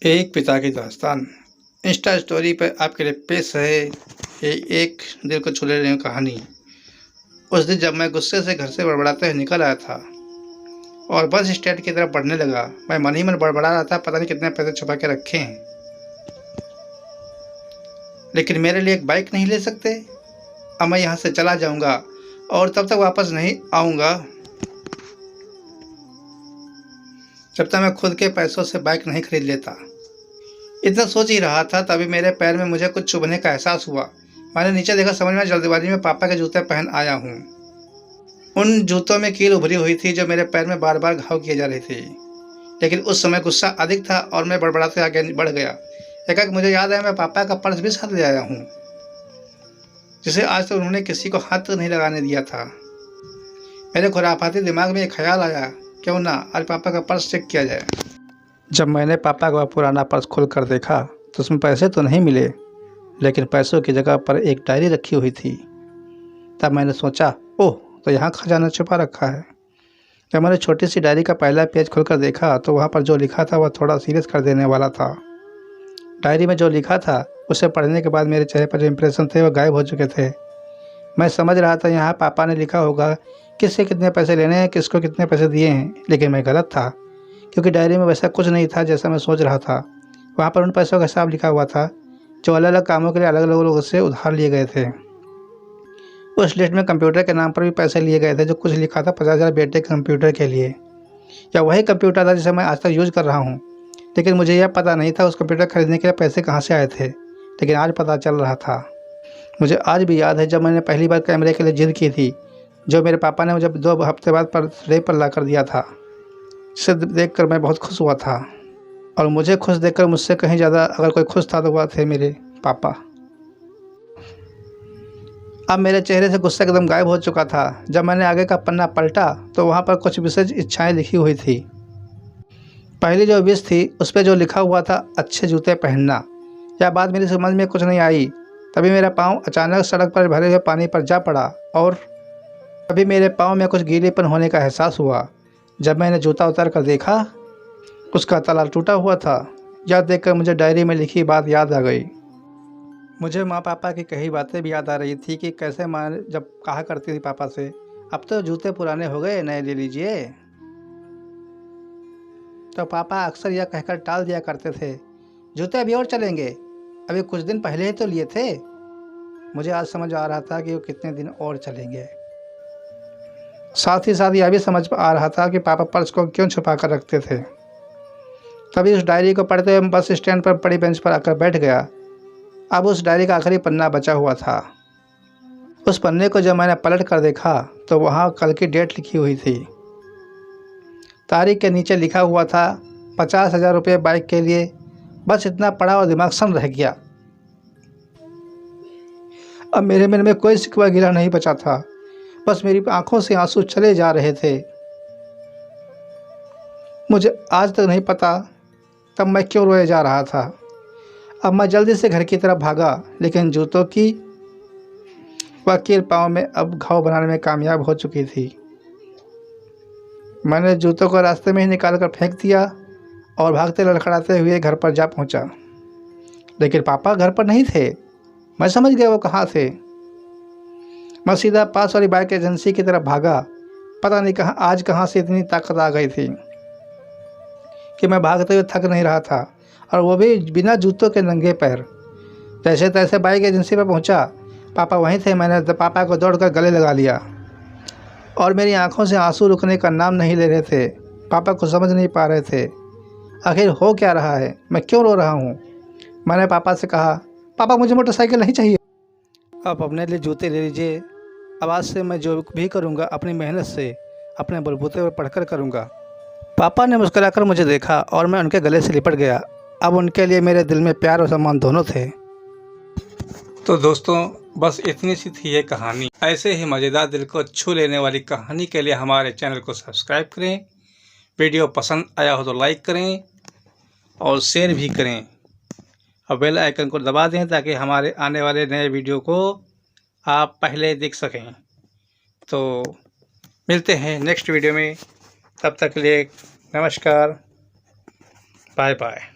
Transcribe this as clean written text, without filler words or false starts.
एक पिता की दास्तान इंस्टा स्टोरी पर आपके लिए पेश है ये एक दिल को छू लेने की कहानी। उस दिन जब मैं गुस्से से घर से बड़बड़ाते हुए निकल आया था और बस स्टैंड की तरफ बढ़ने लगा, मैं मन ही मन बड़बड़ा रहा था, पता नहीं कितने पैसे छुपा के रखे हैं, लेकिन मेरे लिए एक बाइक नहीं ले सकते। अब मैं यहाँ से चला जाऊँगा और तब तक वापस नहीं आऊँगा जब तक मैं खुद के पैसों से बाइक नहीं खरीद लेता। इतना सोच ही रहा था तभी मेरे पैर में मुझे कुछ चुभने का एहसास हुआ। मैंने नीचे देखा, समझ में जल्दबाजी में पापा के जूते पहन आया हूँ। उन जूतों में कील उभरी हुई थी जो मेरे पैर में बार बार घाव किए जा रही थी, लेकिन उस समय गुस्सा अधिक था और मैं बड़बड़ाते आगे बढ़ गया। एकाएक मुझे याद आया, मैं पापा का पर्स भी साथ ले आया हूँ, जिसे आज तक उन्होंने किसी को हाथ नहीं लगाने दिया था। मेरे खुराफाती दिमाग में एक ख्याल आया, क्यों ना आज पापा का पर्स चेक किया जाए। जब मैंने पापा का पुराना पर्स खोल कर देखा तो उसमें पैसे तो नहीं मिले, लेकिन पैसों की जगह पर एक डायरी रखी हुई थी। तब मैंने सोचा, ओह, तो यहाँ खजाना छुपा रखा है। जब मैंने छोटी सी डायरी का पहला पेज खोलकर देखा तो वहाँ पर जो लिखा था वह थोड़ा सीरियस कर देने वाला था। डायरी में जो लिखा था उसे पढ़ने के बाद मेरे चेहरे पर जो इम्प्रेशन थे वह गायब हो चुके थे। मैं समझ रहा था यहाँ पापा ने लिखा होगा किससे कितने पैसे लेने हैं, किसको कितने पैसे दिए हैं, लेकिन मैं गलत था, क्योंकि डायरी में वैसा कुछ नहीं था जैसा मैं सोच रहा था। वहाँ पर उन पैसों का हिसाब लिखा हुआ था जो अलग अलग कामों के लिए अलग अलग लोगों से उधार लिए गए थे। उस लिस्ट में कंप्यूटर के नाम पर भी पैसे लिए गए थे, जो कुछ लिखा था 50,000 बेटे के कंप्यूटर के लिए, या वही कंप्यूटर था जिसे मैं आज तक यूज़ कर रहा हूँ। लेकिन मुझे यह पता नहीं था उस कंप्यूटर खरीदने के लिए पैसे कहाँ से आए थे, लेकिन आज पता चल रहा था। मुझे आज भी याद है जब मैंने पहली बार कैमरे के लिए जिद की थी, जो मेरे पापा ने मुझे 2 हफ्ते बाद बर्थडे पर ला कर दिया था। जिसे देखकर मैं बहुत खुश हुआ था, और मुझे खुश देखकर मुझसे कहीं ज़्यादा अगर कोई खुश था तो वह थे मेरे पापा। अब मेरे चेहरे से गुस्सा एकदम गायब हो चुका था। जब मैंने आगे का पन्ना पलटा तो वहाँ पर कुछ विशेष इच्छाएं लिखी हुई थी। पहली जो विश थी उस पर जो लिखा हुआ था, अच्छे जूते पहनना। यह बात मेरी समझ में कुछ नहीं आई। तभी मेरा पाँव अचानक सड़क पर भरे हुए पानी पर जा पड़ा और तभी मेरे पाँव में कुछ गीलेपन होने का एहसास हुआ। जब मैंने जूता उतार कर देखा, उसका तला टूटा हुआ था। यह देखकर मुझे डायरी में लिखी बात याद आ गई। मुझे माँ पापा की कही बातें भी याद आ रही थी कि कैसे माँ जब कहा करती थी पापा से, अब तो जूते पुराने हो गए, नए ले लीजिए। तो पापा अक्सर यह कहकर टाल दिया करते थे, जूते अभी और चलेंगे, अभी कुछ दिन पहले ही तो लिए थे। मुझे आज समझ आ रहा था कि वो कितने दिन और चलेंगे। साथ ही साथ यह भी समझ आ रहा था कि पापा पर्स को क्यों छुपा कर रखते थे। तभी उस डायरी को पढ़ते हुए बस स्टैंड पर बड़ी बेंच पर आकर बैठ गया। अब उस डायरी का आखिरी पन्ना बचा हुआ था। उस पन्ने को जब मैंने पलट कर देखा तो वहाँ कल की डेट लिखी हुई थी। तारीख के नीचे लिखा हुआ था 50,000 रुपये बाइक के लिए। बस इतना पढ़ा और दिमाग सन्न रह गया। अब मेरे मन में कोई शिकवा गिला नहीं बचा था, बस मेरी आंखों से आंसू चले जा रहे थे। मुझे आज तक नहीं पता तब मैं क्यों रोए जा रहा था। अब मैं जल्दी से घर की तरफ भागा, लेकिन जूतों की वह कील पाँव में अब घाव बनाने में कामयाब हो चुकी थी। मैंने जूतों को रास्ते में ही निकाल कर फेंक दिया और भागते लड़खड़ाते हुए घर पर जा पहुंचा। लेकिन पापा घर पर नहीं थे। मैं समझ गया वो कहाँ थे। मैं सीधा पास वाली बाइक एजेंसी की तरफ भागा। पता नहीं आज कहाँ से इतनी ताकत आ गई थी कि मैं भागते हुए थक नहीं रहा था, और वो भी बिना जूतों के नंगे पैर। जैसे तैसे बाइक एजेंसी पर पहुंचा। पापा वहीं थे। मैंने पापा को दौड़कर गले लगा लिया और मेरी आंखों से आंसू रुकने का नाम नहीं ले रहे थे। पापा को समझ नहीं पा रहे थे आखिर हो क्या रहा है, मैं क्यों रो रहा हूँ। मैंने पापा से कहा, पापा मुझे मोटरसाइकिल नहीं चाहिए, आप अपने लिए जूते ले लीजिए। अब आज से मैं जो भी करूँगा अपनी मेहनत से, अपने बलबूते पर पढ़कर करूँगा। पापा ने मुस्कुराकर मुझे देखा और मैं उनके गले से लिपट गया। अब उनके लिए मेरे दिल में प्यार और सम्मान दोनों थे। तो दोस्तों, बस इतनी सी थी ये कहानी। ऐसे ही मज़ेदार, दिल को छू लेने वाली कहानी के लिए हमारे चैनल को सब्सक्राइब करें। वीडियो पसंद आया हो तो लाइक करें और शेयर भी करें, और बेल आइकन को दबा दें ताकि हमारे आने वाले नए वीडियो को आप पहले देख सकें। तो मिलते हैं नेक्स्ट वीडियो में, तब तक के लिए नमस्कार, बाय बाय।